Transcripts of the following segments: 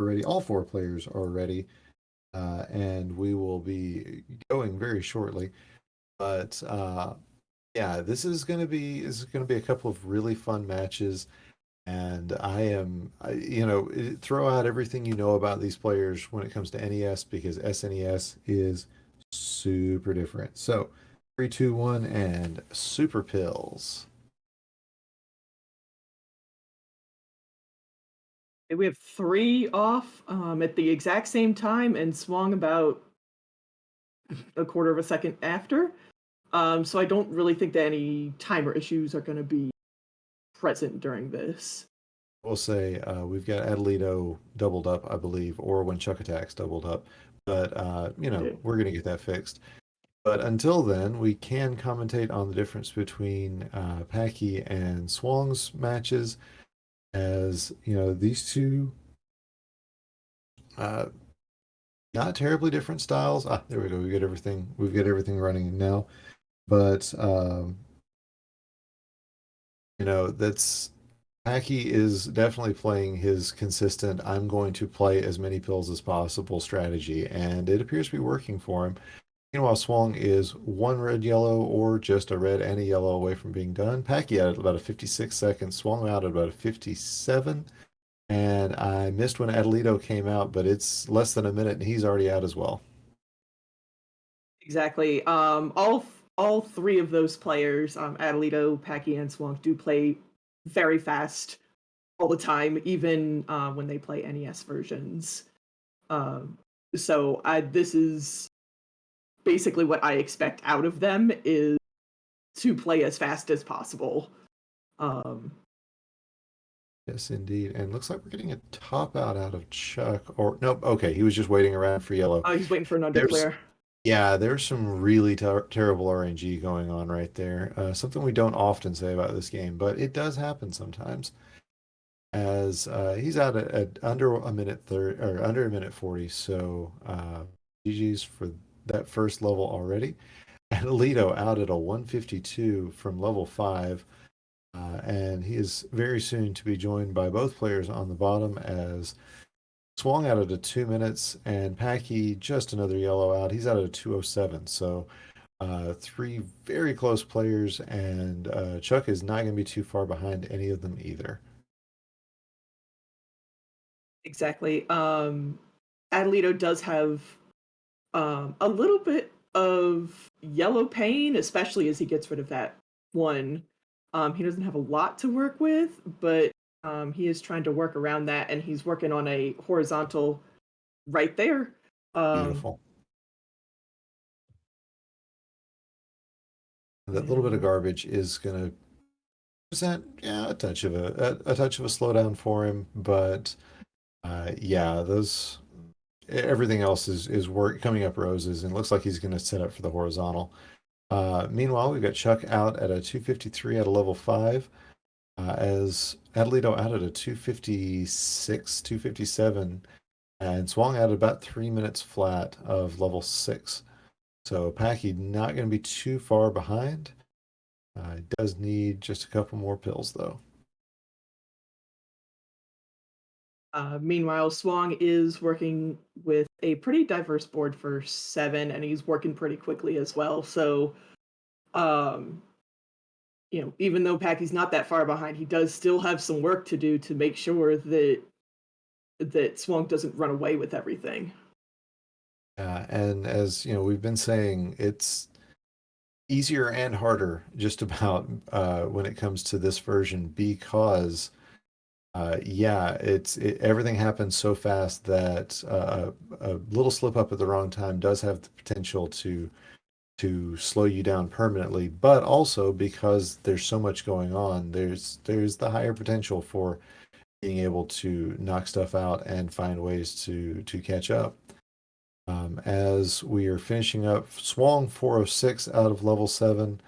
ready. All four players are ready, and we will be going very shortly. But yeah, this is gonna be a couple of really fun matches, and throw out everything you know about these players when it comes to NES because SNES is super different. So, 3, 2, 1, and super pills. We have three off at the exact same time and swung about a quarter of a second after. So I don't really think that any timer issues are going to be present during this. We'll say we've got Atalito doubled up, I believe, or WhenChukAttacks doubled up. But We do. we're gonna get that fixed. But until then, we can commentate on the difference between Packie and Swong's matches, as these two uh, not terribly different styles. There we go. We get everything. We've got everything running now. But that's Packie is definitely playing his consistent, I'm going to play as many pills as possible strategy, and it appears to be working for him. Meanwhile, Swong is one red yellow or just a red and a yellow away from being done. Packie at about a 56 seconds, Swong out at about a 57. And I missed when Atalito came out, but it's less than a minute and he's already out as well. Exactly. All three of those players, Adelito, Paki, and Swunk, do play very fast all the time, even when they play NES versions. So this is basically what I expect out of them is to play as fast as possible. Um, Yes, indeed. And looks like we're getting a top out of Chuck. Or nope. Okay, he was just waiting around for yellow. oh, he's waiting for an There's underclear. Yeah, there's some really terrible RNG going on right there. Something we don't often say about this game, but it does happen sometimes. As he's out at under a minute 30 or under a minute 40, so GG's for that first level already. And Alito out at a 152 from level 5. And he is very soon to be joined by both players on the bottom as Swung out at a 2 minutes and Packie just another yellow out. He's out at a 207. So three very close players, and Chuck is not going to be too far behind any of them either. Exactly. Adelito does have a little bit of yellow pain, especially as he gets rid of that one. He doesn't have a lot to work with, but he is trying to work around that, and he's working on a horizontal right there. Um, Beautiful. That little bit of and garbage is going to present, yeah, a touch of a slowdown for him, but yeah, those everything else is work coming up roses, and looks like he's going to set up for the horizontal. Meanwhile, we've got Chuck out at a 253 at a level 5, as Adelito out at a 256, 257, and swung out at about 3 minutes flat of level 6. So Packie not going to be too far behind. Does need just a couple more pills, though. Meanwhile, Swang is working with a pretty diverse board for 7, and he's working pretty quickly as well. So, um, even though Packy's not that far behind, he does still have some work to do to make sure that Swung doesn't run away with everything. And as we've been saying, it's easier and harder just about when it comes to this version because yeah, everything happens so fast that a little slip up at the wrong time does have the potential to slow you down permanently, but also because there's so much going on, there's the higher potential for being able to knock stuff out and find ways to catch up. As we are finishing up, Swong 406 out of level 7.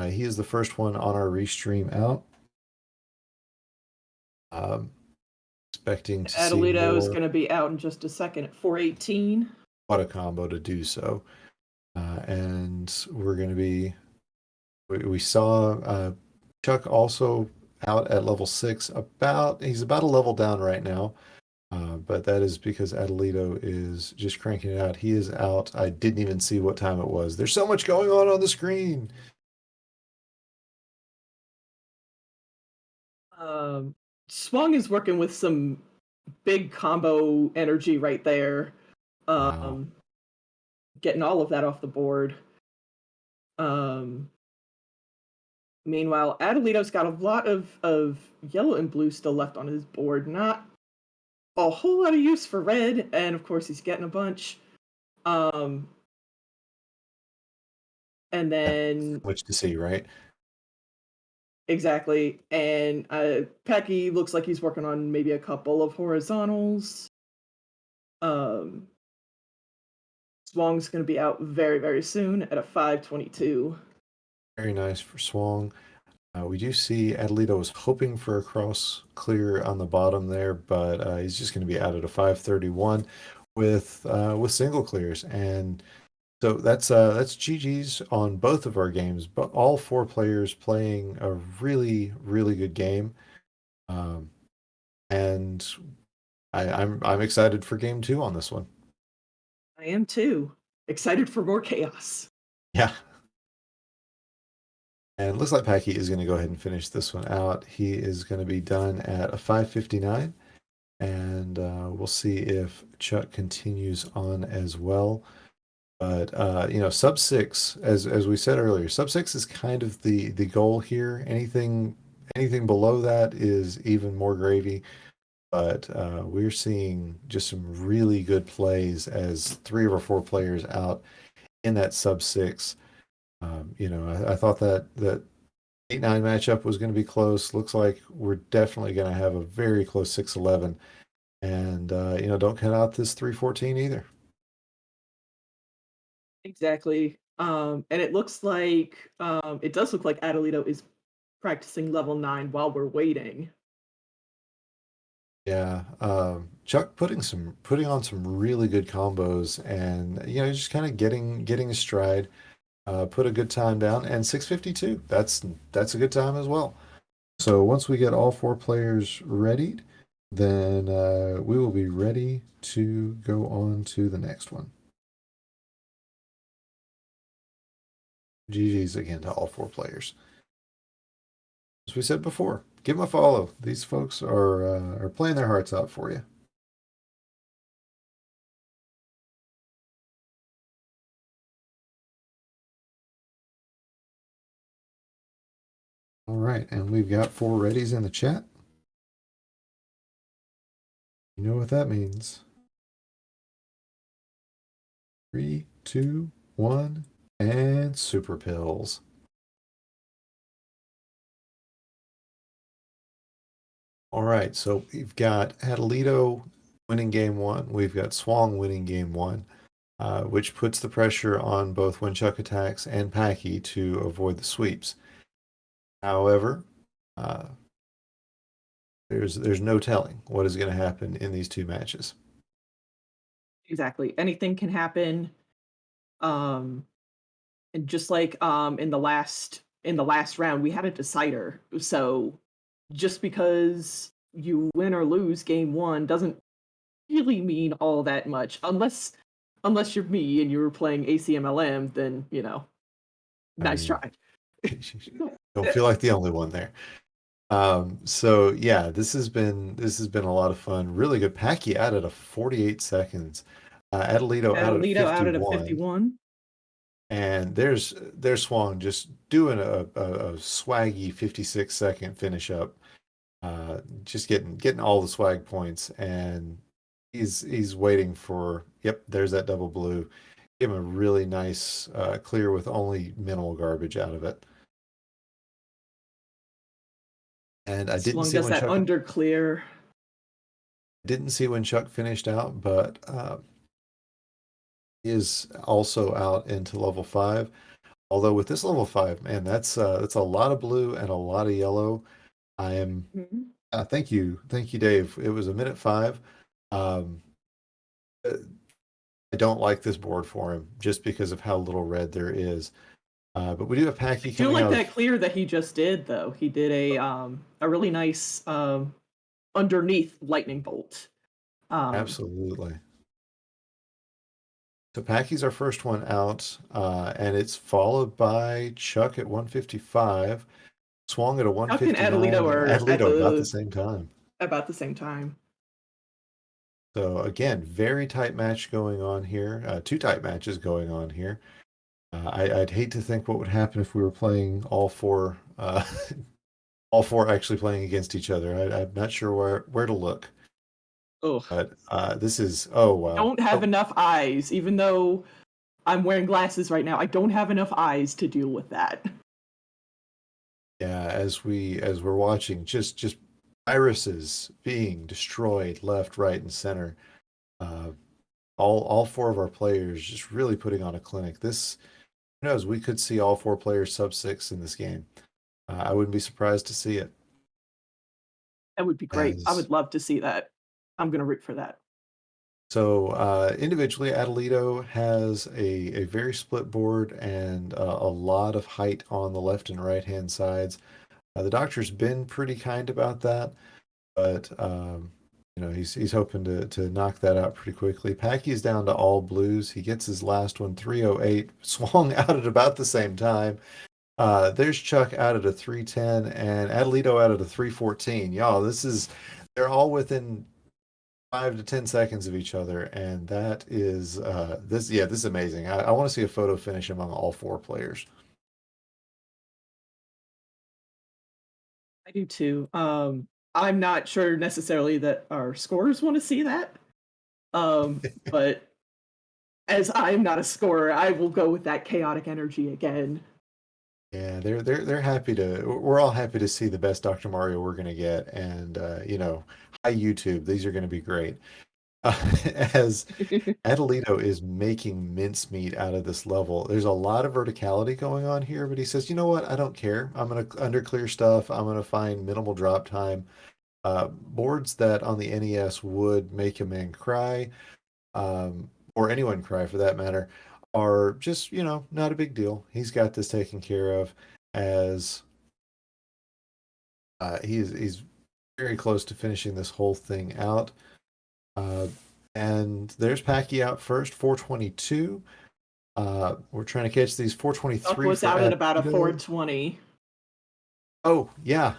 He is the first one on our restream out. Um, expecting to see Adelito is more. going to be out in just a second at 418. What a combo to do so. And we're going to be. We saw Chuck also out at level 6. He's about a level down right now. But that is because Atalito is just cranking it out. He is out. I didn't even see what time it was. There's so much going on the screen. Swung is working with some big combo energy right there. Wow. Getting all of that off the board. Meanwhile, Adelito's got a lot of yellow and blue still left on his board. Not a whole lot of use for red, and of course he's getting a bunch. Um, and Yeah, then much to see, right? exactly, and Pecky looks like he's working on maybe a couple of horizontals. Um, Swong's going to be out very very soon at a 522. Very nice for Swong. We do see Adelito was hoping for a cross clear on the bottom there, but he's just going to be out at a 531 with single clears, and so that's GG's on both of our games. But all four players playing a really good game, um, and I'm excited for game two on this one. I am too. Excited for more chaos. Yeah. And it looks like Packie is going to go ahead and finish this one out. He is going to be done at a 559. And we'll see if Chuck continues on as well. But sub six, as we said earlier, sub six is kind of the goal here. Anything below that is even more gravy. But we're seeing just some really good plays as three of our four players out in that sub six. I thought that 8-9 matchup was going to be close. Looks like we're definitely going to have a very close 6-11. And don't count out this 314 either. Exactly. And it looks like it does look like Adelito is practicing level 9 while we're waiting. Yeah, Chuck putting on some really good combos, and just kind of getting a stride. Put a good time down, and 652. That's a good time as well. So once we get all four players readied, then we will be ready to go on to the next one. GG's again to all four players. As we said before, give them a follow. These folks are playing their hearts out for you. All right, and we've got four readies in the chat. You know what that means. 3, 2, 1, and super pills. All right, so we've got Atalito winning game one. We've got Swong winning game one, which puts the pressure on both WhenChukAttacks and Packie to avoid the sweeps. However, uh, there's no telling what is going to happen in these two matches. Exactly. Anything can happen. Um, and just like in the last round, we had a decider. So just because you win or lose game one doesn't really mean all that much, unless you're me and you were playing ACMLM. Then I nice mean, try. don't feel like the only one there. So yeah, this has been a lot of fun. Really good. Packie out at a 48 seconds. Atalito out at a Adelito out at a 51. 51. And there's Swan just doing a swaggy 56-second finish up. Just getting all the swag points, and he's waiting for, yep, there's that double blue. Give him a really nice clear with only minimal garbage out of it. And I didn't Swung see does when that Chuck under clear. didn't see when Chuck finished out, but he is also out into level 5. Although with this level 5, man, that's a lot of blue and a lot of yellow. I am Mhm. thank you, Dave. It was a minute 5. Um, uh, I don't like this board for him just because of how little red there is. But we do have I Packie do coming like out that of. clear that he just did, though. He did a really nice underneath lightning bolt. Um, Absolutely. So Packy's our first one out, and it's followed by Chuck at 155, Swung at a Chuck and 159, Atalito and are at Atalito about the the same time. about the same time. So again, very tight match going on here. Two tight matches going on here. I'd hate to think what would happen if we were playing all four, all four actually playing against each other. I'm not sure where to look, Ugh. but this is oh wow. Don't have Oh enough eyes, even though I'm wearing glasses right now. I don't have enough eyes to deal with that. yeah, as we're watching, just irises being destroyed left, right, and center. Uh, all four of our players just really putting on a clinic. This who knows, we could see all four players sub six in this game. I wouldn't be surprised to see it. That would be great. I As would love to see that. I'm gonna root for that. so individually, Atalito has a very split board and a lot of height on the left and right hand sides. The doctor's been pretty kind about that, but he's hoping to knock that out pretty quickly. Packy's down to all blues. He gets his last one 308, swung out at about the same time. There's Chuck out at a 310 and Adelito out at a 314. Y'all, they're all within 5 to 10 seconds of each other, and that is this is amazing. I want to see a photo finish among all four players. I do too. I'm not sure necessarily that our scorers want to see that. But as I'm not a scorer, I will go with that chaotic energy again. Yeah, they're happy to. We're all happy to see the best Dr. Mario we're gonna get, and hi YouTube, these are gonna be great. As Adelito is making mincemeat out of this level. There's a lot of verticality going on here, but he says, you know what? I don't care. I'm going to underclear stuff. I'm going to find minimal drop time. Boards that on the NES would make a man cry, or anyone cry for that matter, are just, not a big deal. He's got this taken care of as he's very close to finishing this whole thing out. Uh, and there's Packy out first, 422. We're trying to catch these Buck 423 was for out at about a Atalito. 420. Oh, yeah.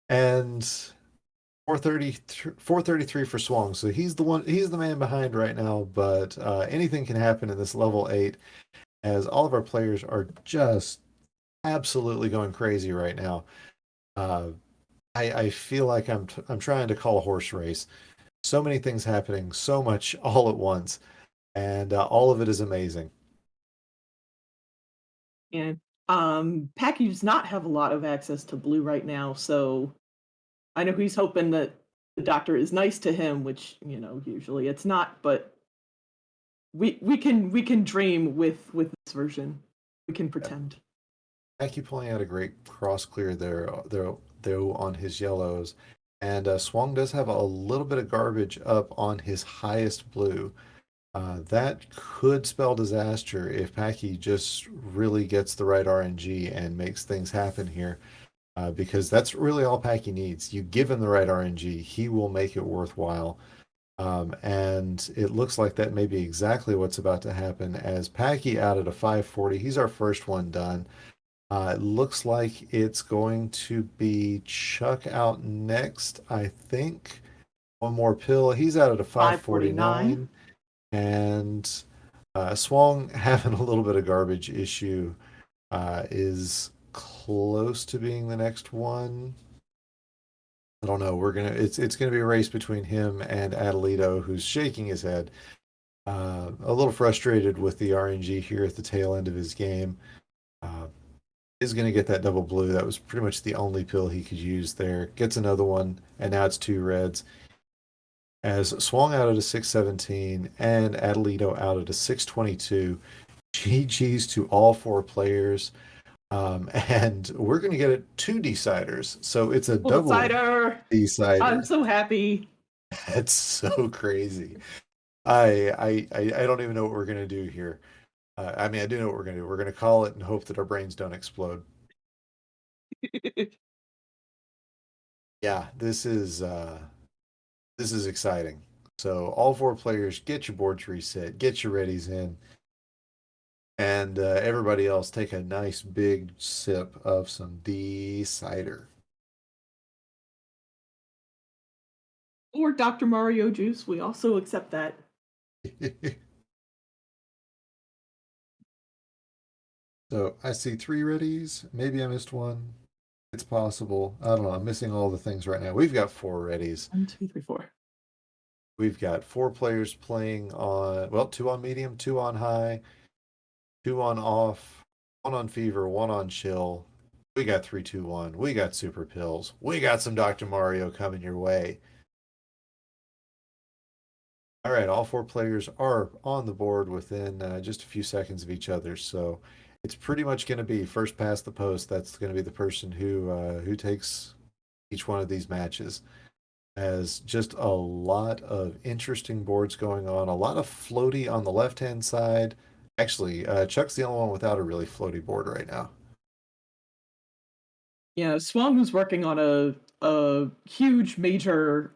And 433 for Swung. So he's the man behind right now, but anything can happen in this level 8 as all of our players are just absolutely going crazy right now. Uh, I feel like I'm trying to call a horse race. So many things happening, so much all at once, and all of it is amazing. And Packy does not have a lot of access to blue right now, so I know he's hoping that the doctor is nice to him, which usually it's not. But we can dream with this version. We can pretend. Aki pulling out a great cross clear there though on his yellows, and Swung does have a little bit of garbage up on his highest blue. That could spell disaster if Packy just really gets the right RNG and makes things happen here, because that's really all Packy needs. You give him the right RNG, he will make it worthwhile. And it looks like that may be exactly what's about to happen as Packy out at a 540. He's our first one done. It looks like it's going to be Chuck out next, I think. One more pill. He's out at a 549. 549. And Swung having a little bit of garbage issue is close to being the next one. I don't know. It's gonna be a race between him and Adelito, who's shaking his head. A little frustrated with the RNG here at the tail end of his game. Uh, is going to get that double blue. That was pretty much the only pill he could use there. Gets another one, and now it's two reds. As Swung out at a 617 and Adelito out at a 622. GG's to all four players. And we're going to get it two deciders. So it's a Full double cider. I'm decider. so happy. That's so crazy. I don't even know what we're going to do here. I mean, I do know what we're going to do. We're going to call it and hope that our brains don't explode. Yeah, this is This is exciting. So all four players, get your boards reset, get your readies in, and everybody else take a nice big sip of some D cider. Or Dr. Mario juice, we also accept that. So I see three readies. Maybe I missed one. It's possible. I don't know. I'm missing all the things right now. We've got four readies. 1, 2, 3, 4. We've got four players playing on, well, two on medium, two on high, two on off, one on fever, one on chill. We got 3-2-1. We got super pills. We got some Dr. Mario coming your way. All right, all four players are on the board within just a few seconds of each other. So it's pretty much going to be first past the post. That's going to be the person who takes each one of these matches. As just a lot of interesting boards going on, a lot of floaty on the left-hand side. Actually, Chuck's the only one without a really floaty board right now. Yeah, Swung was working on a huge major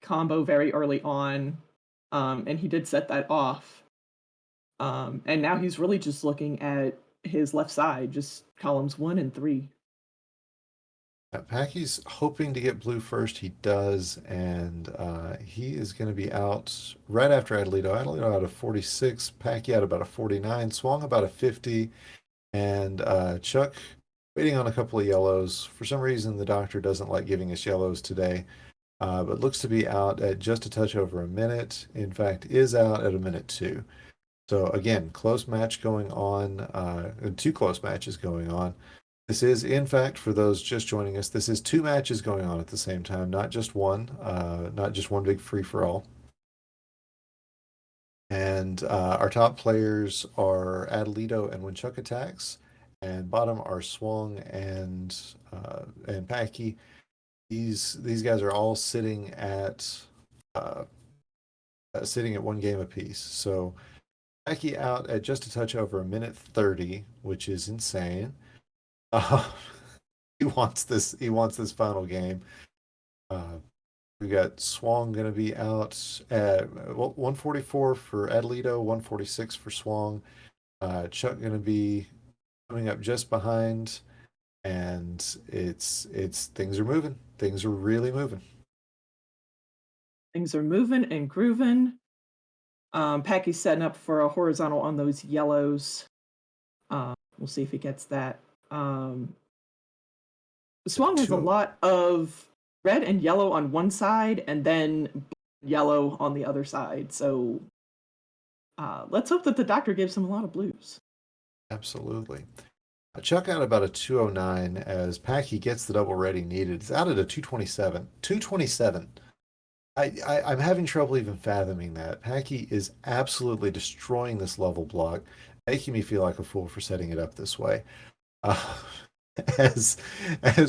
combo very early on, and he did set that off. And now he's really just looking at his left side, just columns 1 and 3. Packie's hoping to get blue first. He does, and he is going to be out right after Atalito. Atalito out of 46, Packie out about a 49, Swung about a 50, and Chuck waiting on a couple of yellows. For some reason, the doctor doesn't like giving us yellows today, but looks to be out at just a touch over a minute. In fact, is out at a minute 2. So again, close match going on, two close matches going on. This is, in fact, for those just joining us, this is two matches going on at the same time, not just one big free-for-all. And our top players are Atalito and WhenChukAttacks, and bottom are Swung and Packie. These guys are all sitting at one game apiece. So Packie out at just a touch over a minute 30, which is insane. He wants this. He wants this final game. We got Swung going to be out at 144 for Atalito, 146 for Swung. Chuck going to be coming up just behind, and it's things are moving. Things are really moving. Things are moving and grooving. Packie's setting up for a horizontal on those yellows. We'll see if he gets that. Swung has a lot of red and yellow on one side and then yellow on the other side. So let's hope that the doctor gives him a lot of blues. Absolutely. Chuck out about a 209 as Packie gets the double ready needed. It's out at a 227. 227. I'm having trouble even fathoming that. Packie is absolutely destroying this level block, making me feel like a fool for setting it up this way. As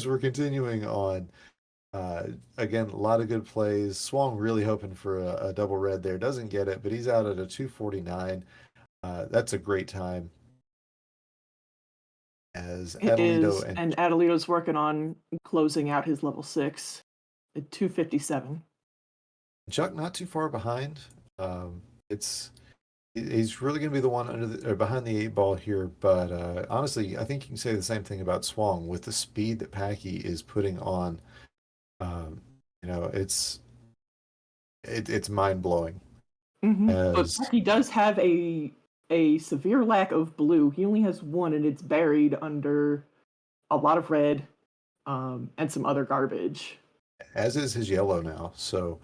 we're continuing on, again, a lot of good plays. Swung really hoping for a double red there. Doesn't get it, but he's out at a 249. That's a great time. As Atalito and Atalito's working on closing out his level 6 at 257. Chuck not too far behind. He's really going to be the one behind the 8 ball here, but honestly, I think you can say the same thing about Swung with the speed that Packie is putting on. It's mind blowing. Mm-hmm. But Packie does have a severe lack of blue. He only has one, and it's buried under a lot of red, and some other garbage. As is his yellow now. So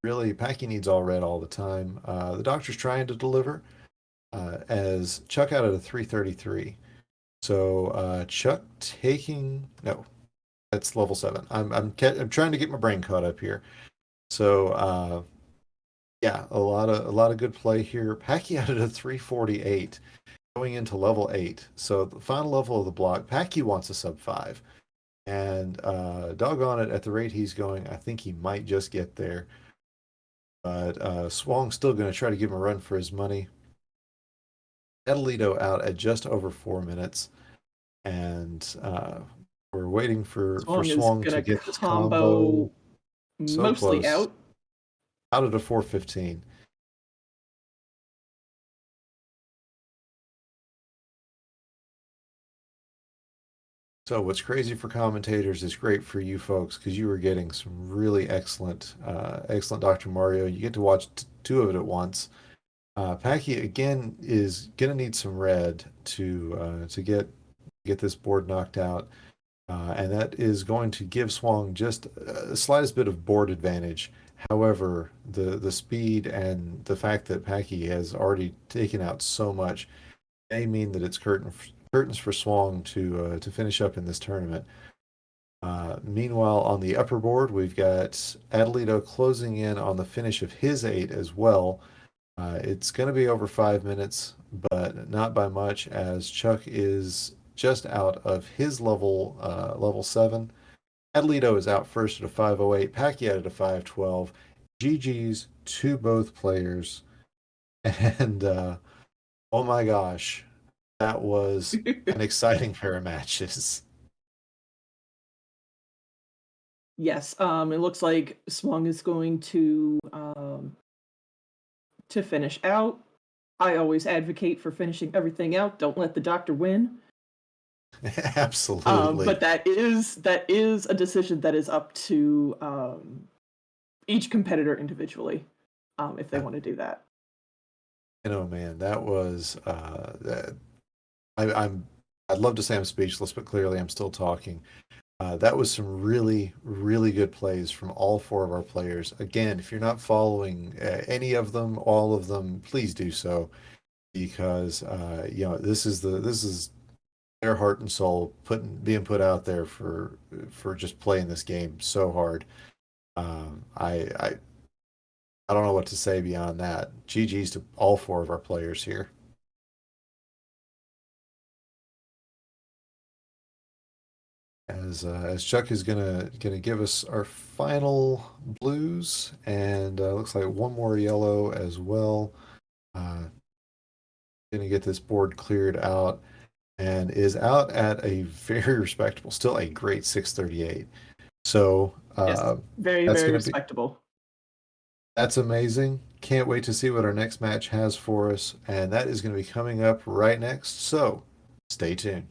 really, Packie needs all red all the time. The doctor's trying to deliver as Chuck out at a 333. So Chuck taking no, that's level 7. I'm trying to get my brain caught up here. So yeah, a lot of good play here. Packie out at a 348, going into level 8. So the final level of the block, Packie wants a sub 5. And doggone it, at the rate he's going, I think he might just get there. But Swung's still going to try to give him a run for his money. Atalito out at just over 4 minutes. And we're waiting for Swung to get this combo. So mostly close. Out. out at a 415. So what's crazy for commentators is great for you folks because you were getting some really excellent Dr. Mario. You get to watch two of it at once. Packie again is gonna need some red to get this board knocked out, and that is going to give Swang just a slightest bit of board advantage. However, the speed and the fact that Packie has already taken out so much may mean that it's curtains for Swang to finish up in this tournament. Meanwhile, on the upper board, we've got Atalito closing in on the finish of his 8 as well. It's going to be over 5 minutes, but not by much, as Chuck is just out of his level 7. Atalito is out first at a 5:08. Pacquiao at a 5:12. GG's to both players, and oh my gosh, that was an exciting pair of matches. Yes, it looks like Swung is going to finish out. I always advocate for finishing everything out. Don't let the doctor win. Absolutely. But that is a decision that is up to each competitor individually, if they Yeah. want to do that. Man, that was I'm I'd love to say I'm speechless, but clearly I'm still talking. That was some really, really good plays from all four of our players. Again, if you're not following any of them, all of them, please do so because this is their heart and soul being put out there for just playing this game so hard. I don't know what to say beyond that. GG's to all four of our players here. As Chuck is gonna give us our final blues, and looks like one more yellow as well. Uh, gonna get this board cleared out, and is out at a very respectable, still a great 638. So Yes, very, that's very gonna be respectable. that's amazing. Can't wait to see what our next match has for us, and that is gonna be coming up right next. So stay tuned.